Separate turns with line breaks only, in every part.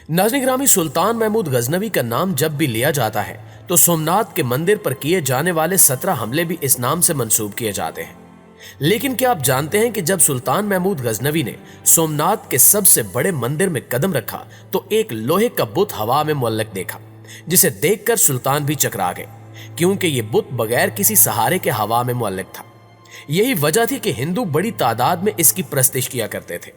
नाज़रीन गिरामी, सुल्तान महमूद गजनवी का नाम जब भी लिया जाता है तो सोमनाथ के मंदिर पर किए जाने वाले 17 हमले भी इस नाम से मंसूब किए जाते हैं। लेकिन क्या आप जानते हैं कि जब सुल्तान महमूद गजनवी ने सोमनाथ के सबसे बड़े मंदिर में कदम रखा तो एक लोहे का बुत हवा में मुअल्लक देखा, जिसे देखकर सुल्तान भी चकरा गए, क्योंकि ये बुत बगैर किसी सहारे के हवा में मुअल्लक था। यही वजह थी कि हिंदू बड़ी तादाद में इसकी परस्तिश किया करते थे।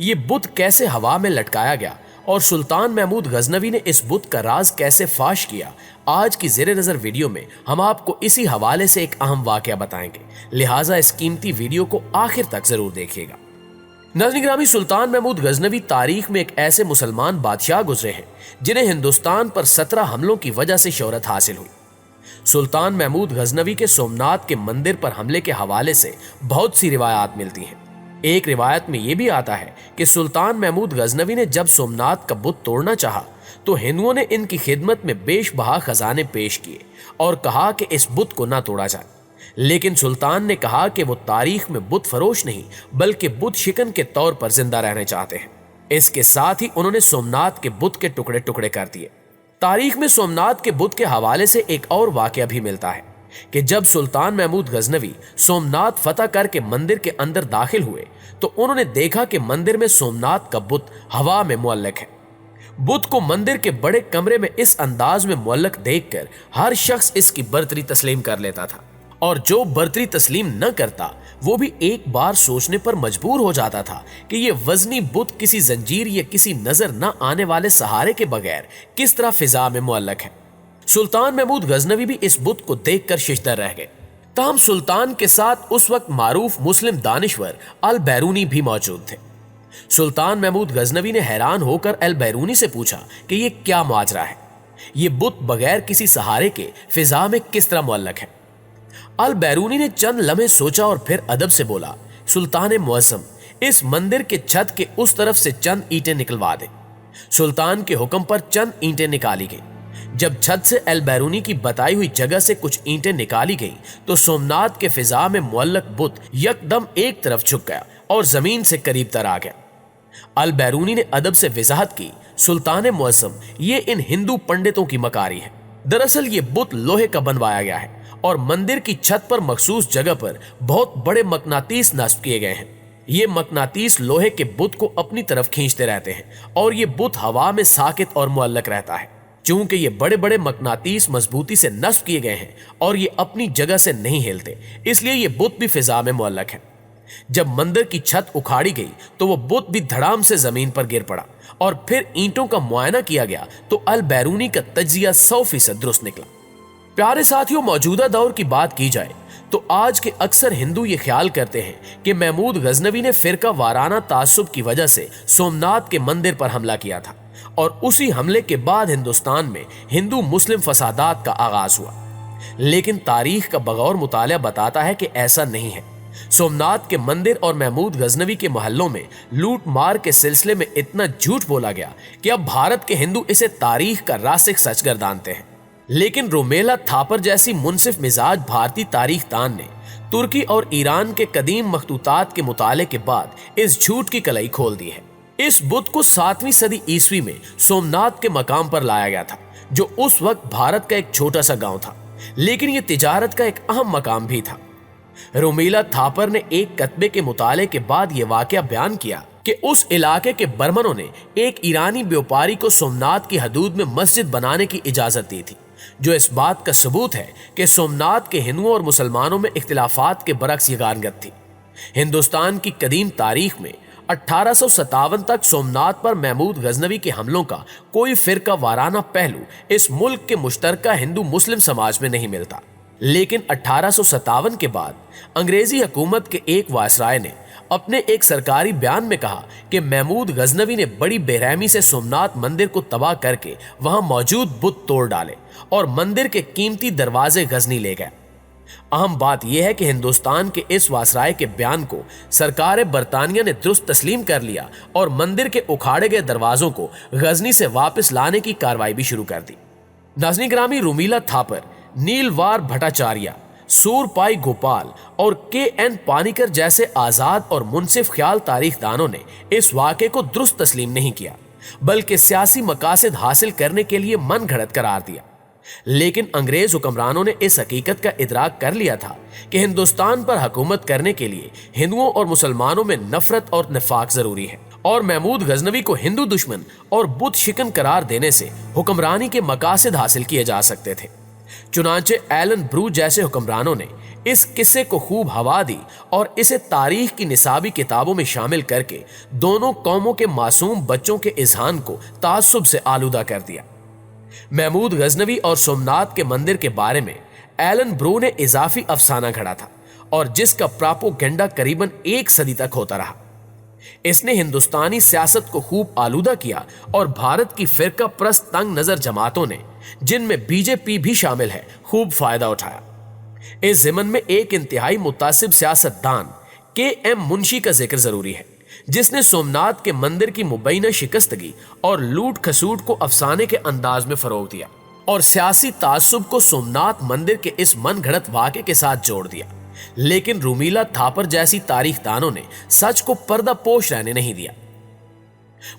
ये बुत कैसे हवा में लटकाया गया और सुल्तान महमूद गजनवी ने इस बुत का राज कैसे फाश किया, आज की ज़ेरे नज़र वीडियो में हम आपको इसी हवाले से एक अहम वाकया बताएंगे, लिहाजा इस कीमती वीडियो को आखिर तक जरूर देखिएगा। नाज़रीन गिरामी, सुल्तान महमूद गजनवी तारीख में एक ऐसे मुसलमान बादशाह गुजरे हैं जिन्हें हिंदुस्तान पर 17 हमलों की वजह से शोहरत हासिल हुई। सुल्तान महमूद गजनवी के सोमनाथ के मंदिर पर हमले के हवाले से बहुत सी रिवायात मिलती हैं। एक रिवायत में यह भी आता है कि सुल्तान महमूद गजनवी ने जब सोमनाथ का बुत तोड़ना चाहा तो हिंदुओं ने इनकी खिदमत में बेशबहा खजाने पेश किए और कहा कि इस बुत को ना तोड़ा जाए। लेकिन सुल्तान ने कहा कि वो तारीख में बुत फरोश नहीं बल्कि बुत शिकन के तौर पर जिंदा रहना चाहते हैं। इसके साथ ही उन्होंने सोमनाथ के बुत के टुकड़े टुकड़े कर दिए। तारीख में सोमनाथ के बुत के हवाले से एक और वाकया भी मिलता है कि जब सुल्तान महमूद गजनवी सोमनाथ फतह करके मंदिर के अंदर दाखिल हुए तो उन्होंने देखा कि मंदिर में सोमनाथ का बुत हवा में मुअल्लक है। बुत को मंदिर के बड़े कमरे में इस अंदाज में मुअल्लक देखकर हर शख्स इसकी बर्तरी तस्लीम कर लेता था, और जो बर्तरी तस्लीम न करता वो भी एक बार सोचने पर मजबूर हो जाता था कि ये वजनी बुत किसी जंजीर या किसी नजर न आने वाले सहारे के बगैर किस तरह फिजा में मुअल्लक है। सुल्तान महमूद गजनवी भी इस बुत को देखकर शिश्तर रह गए। ताहम सुल्तान के साथ उस वक्त मारूफ मुस्लिम दानिश्वर अल बैरूनी भी मौजूद थे। सुल्तान महमूद गजनवी ने हैरान होकर अल बैरूनी से पूछा कि ये क्या माजरा है, ये बुत बगैर किसी सहारे के फिजा में किस तरह मुअल्लक है। अल बैरूनी ने चंद लम्हे सोचा और फिर अदब से बोला, सुल्तान मुअज़्ज़म, इस मंदिर के छत के उस तरफ से चंद ईंटें निकलवा दे। सुल्तान के हुक्म पर चंद ईंटें निकाली गई। जब छत से अल बैरूनी की बताई हुई जगह से कुछ ईंटें निकाली गईं तो सोमनाथ के फिजा में मुअल्लक बुत यकदम एक तरफ झुक गया और जमीन से करीब तर आ गया। अल बैरूनी ने अदब से वजाहत की, सुल्तान मुअज़्ज़म, ये इन हिंदू पंडितों की मकारी है। दरअसल ये बुत लोहे का बनवाया गया है और मंदिर की छत पर मखसूस जगह पर बहुत बड़े मकनातीस नस्ब किए गए हैं। ये मकनातीस लोहे के बुत को अपनी तरफ खींचते रहते हैं और ये बुत हवा में साकित और मुअल्लक रहता है। चूंकि ये बड़े बड़े मकनातीस मजबूती से नस्ब किए गए हैं और ये अपनी जगह से नहीं हिलते, इसलिए ये बुत भी फिजा में मुअल्लक है। जब मंदिर की छत उखाड़ी गई तो वो बुत भी धड़ाम से जमीन पर गिर पड़ा और फिर ईंटों का मुआयना किया गया तो अल बैरूनी का तज्जिया 100% दुरुस्त निकला। प्यारे साथियों, मौजूदा दौर की बात की जाए तो आज के अक्सर हिंदू ये ख्याल करते हैं कि महमूद गजनवी ने फिरका वाराना तासुब की वजह से सोमनाथ के मंदिर पर हमला किया था और उसी हमले के बाद हिंदुस्तान में हिंदू मुस्लिम फसादात का आगाज हुआ। लेकिन तारीख का बगौर मुताला बताता है कि ऐसा नहीं है। सोमनाथ के मंदिर और महमूद गजनवी के मोहल्लों में लूट मार के सिलसिले में इतना झूठ बोला गया कि अब भारत के हिंदू इसे तारीख का रासिक सच गर्दानते हैं। लेकिन रोमेला थापर जैसी मुनसिफ मिजाज भारतीय तारीख दान ने तुर्की और ईरान के कदीम मखतूतात के मुताले के बाद इस झूठ की कलई खोल दी है। इस बुत को 7वीं सदी ईस्वी में सोमनाथ के मकाम पर लाया गया था, जो उस वक्त भारत का एक छोटा सा गांव था, लेकिन यह तिजारत का एक अहम मकाम भी था। रोमेला थापर ने एक कतबे के मुताले के बाद यह वाकया बयान किया कि उस इलाके के बर्मनों ने एक ईरानी व्यापारी को सोमनाथ की हदूद में मस्जिद बनाने की इजाजत दी थी, जो इस बात का सबूत है कि सोमनाथ के हिंदुओं और मुसलमानों में इख्तिलाफात के बरक्स यगानगत थी। हिंदुस्तान की कदीम तारीख में 1857 तक सोमनाथ पर महमूद गजनवी के हमलों का कोई फिरका वाराना पहलू इस मुल्क के मुश्तरका हिंदू मुस्लिम समाज में नहीं मिलता। लेकिन 1857 के बाद अंग्रेजी हुकूमत के एक वायसराय ने अपने एक सरकारी बयान में कहा कि महमूद गजनवी ने बड़ी बेरहमी से सोमनाथ मंदिर को तबाह करके वहां मौजूद बुत तोड़ डाले और मंदिर के कीमती दरवाजे गजनी ले गए। अहम बात यह है कि हिंदुस्तान के इस वासराय के बयान को सरकार बरतानिया ने दुरुस्त तस्लीम कर लिया और मंदिर के उखाड़े गए दरवाजों को गजनी से वापस लाने की कार्रवाई भी शुरू कर दी। नाज़रीन गिरामी, रोमेला थापर, नीलवार भट्टाचार्य, सूरपाई गोपाल और के.एन. पानीकर जैसे आजाद और मुनसिफ ख्याल तारीखदानों ने इस वाक़े को दुरुस्त तस्लीम नहीं किया। बल्कि सियासी मकासद हासिल करने के लिए मन घड़त करार दिया। लेकिन अंग्रेज हुक्मरानों ने इस हकीकत का इदराक कर लिया था कि हिंदुस्तान पर हुकूमत करने के लिए हिंदुओं और मुसलमानों में नफरत और निफाक जरूरी है, और महमूद गजनवी को हिंदू दुश्मन और बुत शिकन करार देने से हुक्मरानी के मकासद हासिल किए जा सकते थे। चुनांचे एलन ब्रू जैसे हुक्मरानों ने इस किस्से को खूब हवा दी और इसे तारीख की निसाबी किताबों में शामिल करके दोनों कौमों के मासूम बच्चों के इज़हान को तासुब से आलूदा कर दिया। महमूद गजनवी और सोमनाथ के मंदिर के बारे में एलन ब्रू ने इजाफी अफसाना घड़ा था और जिसका प्रोपेगेंडा करीबन 1 सदी तक होता रहा। इसने हिंदुस्तानी सियासत को खूब आलूदा किया और भारत की फिरका प्रस्त तंग नजर जमातों ने, जिनमें बीजेपी भी शामिल है, खूब फायदा उठाया। इस ज़िमन में एक इंतहाई मुतासिब सियासतदान KM मुंशी का जिक्र जरूरी है, जिसने सोमनाथ के मंदिर की मुबैना शिकस्तगी और लूट खसूट को अफसाने के अंदाज में फरोग दिया और सियासी तासुब को सोमनाथ मंदिर के इस मन घड़त वाक़े के साथ जोड़ दिया। लेकिन रूमीला थापर जैसी तारीखदानों ने सच को पर्दापोश रहने नहीं दिया।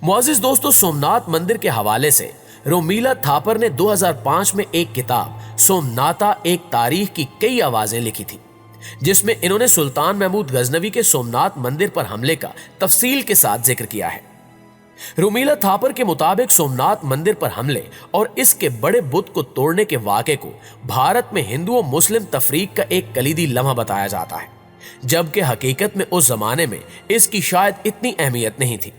मुअज़्ज़िज़ दोस्तों, सोमनाथ मंदिर के हवाले से रूमीला थापर ने 2005 में एक किताब सोमनाता एक तारीख की कई आवाजें लिखी थी, जिसमें इन्होंने सुल्तान महमूद गजनवी के सोमनाथ मंदिर पर हमले का तफसील के साथ जिक्र किया है। रूमीला थापर के मुताबिक सोमनाथ मंदिर पर हमले और इसके बड़े बुत को तोड़ने के वाक़े को भारत में हिंदू मुस्लिम तफरीक का एक कलीदी लम्हा बताया जाता है, जबकि हकीकत में उस जमाने में इसकी शायद इतनी अहमियत नहीं थी।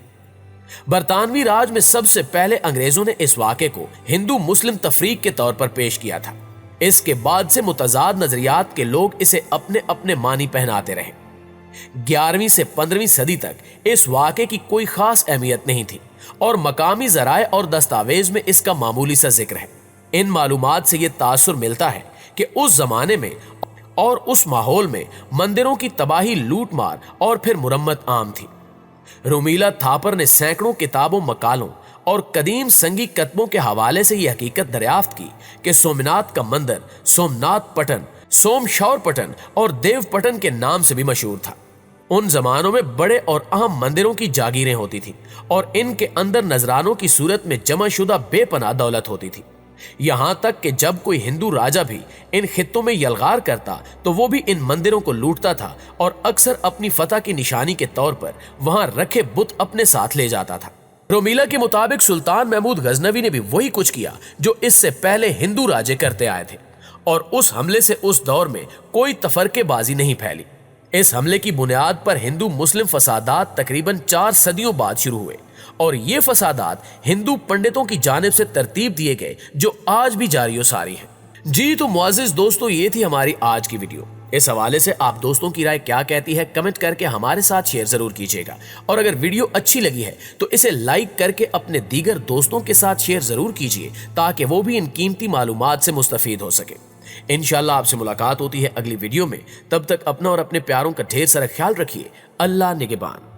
बरतानवी राज में सबसे पहले अंग्रेजों ने इस वाक़े को हिंदू मुस्लिम तफरीक के तौर पर पेश किया था। इसके बाद से मुतजाद नजरियात के लोग इसे अपने अपने मानी पहनाते रहे। 11वीं से 15वीं सदी तक इस वाक़े की कोई खास अहमियत नहीं थी और मकामी ज़राए और दस्तावेज में इसका मामूली सा जिक्र है। इन मालूमात से यह तासुर मिलता है कि उस जमाने में और उस माहौल में मंदिरों की तबाही, लूट मार और फिर मुरम्मत आम थी। रूमीला थापर ने सैकड़ों किताबों, मकालों और कदीम संगी कतबों के हवाले से यह हकीकत दरियाफ्त की कि सोमनाथ का मंदिर सोमनाथ पटन, सोमशौर पटन और देव पटन के नाम से भी मशहूर था। उन जमानों में बड़े और अहम मंदिरों की जागीरें होती थी और इनके अंदर नजरानों की सूरत में जमाशुदा बेपनाह दौलत होती थी। यहां तक कि जब कोई हिंदू राजा भी इन खित्तों में यलगार करता तो वो भी इन मंदिरों को लूटता था और अक्सर अपनी फतह की निशानी के तौर पर वहां रखे बुत अपने साथ ले जाता था। रूमीला के मुताबिक सुल्तान महमूद गजनवी ने भी वही कुछ किया जो इससे पहले हिंदू राजे करते आए थे और उस हमले से उस दौर में कोई तफरकेबाजी नहीं फैली। इस हमले की बुनियाद पर हिंदू मुस्लिम फसादात तकरीबन 4 सदियों बाद शुरू हुए और ये फसादात हिंदू पंडितों की जानिब से तरतीब दिए गए जो आज भी जारी और सारी हैं। जी तो मुअज़्ज़िज़ दोस्तों, ये थी हमारी आज की वीडियो। इस हवाले से आप दोस्तों की राय क्या कहती है कमेंट करके हमारे साथ शेयर जरूर कीजिएगा और अगर वीडियो अच्छी लगी है तो इसे लाइक करके अपने दीगर दोस्तों के साथ शेयर जरूर कीजिए ताकि वो भी इन कीमती मालूमात से मुस्तफीद हो सके। इंशाअल्लाह आपसे मुलाकात होती है अगली वीडियो में। तब तक अपना और अपने प्यारों का ढेर सारा ख्याल रखिए। अल्लाह निगहबान।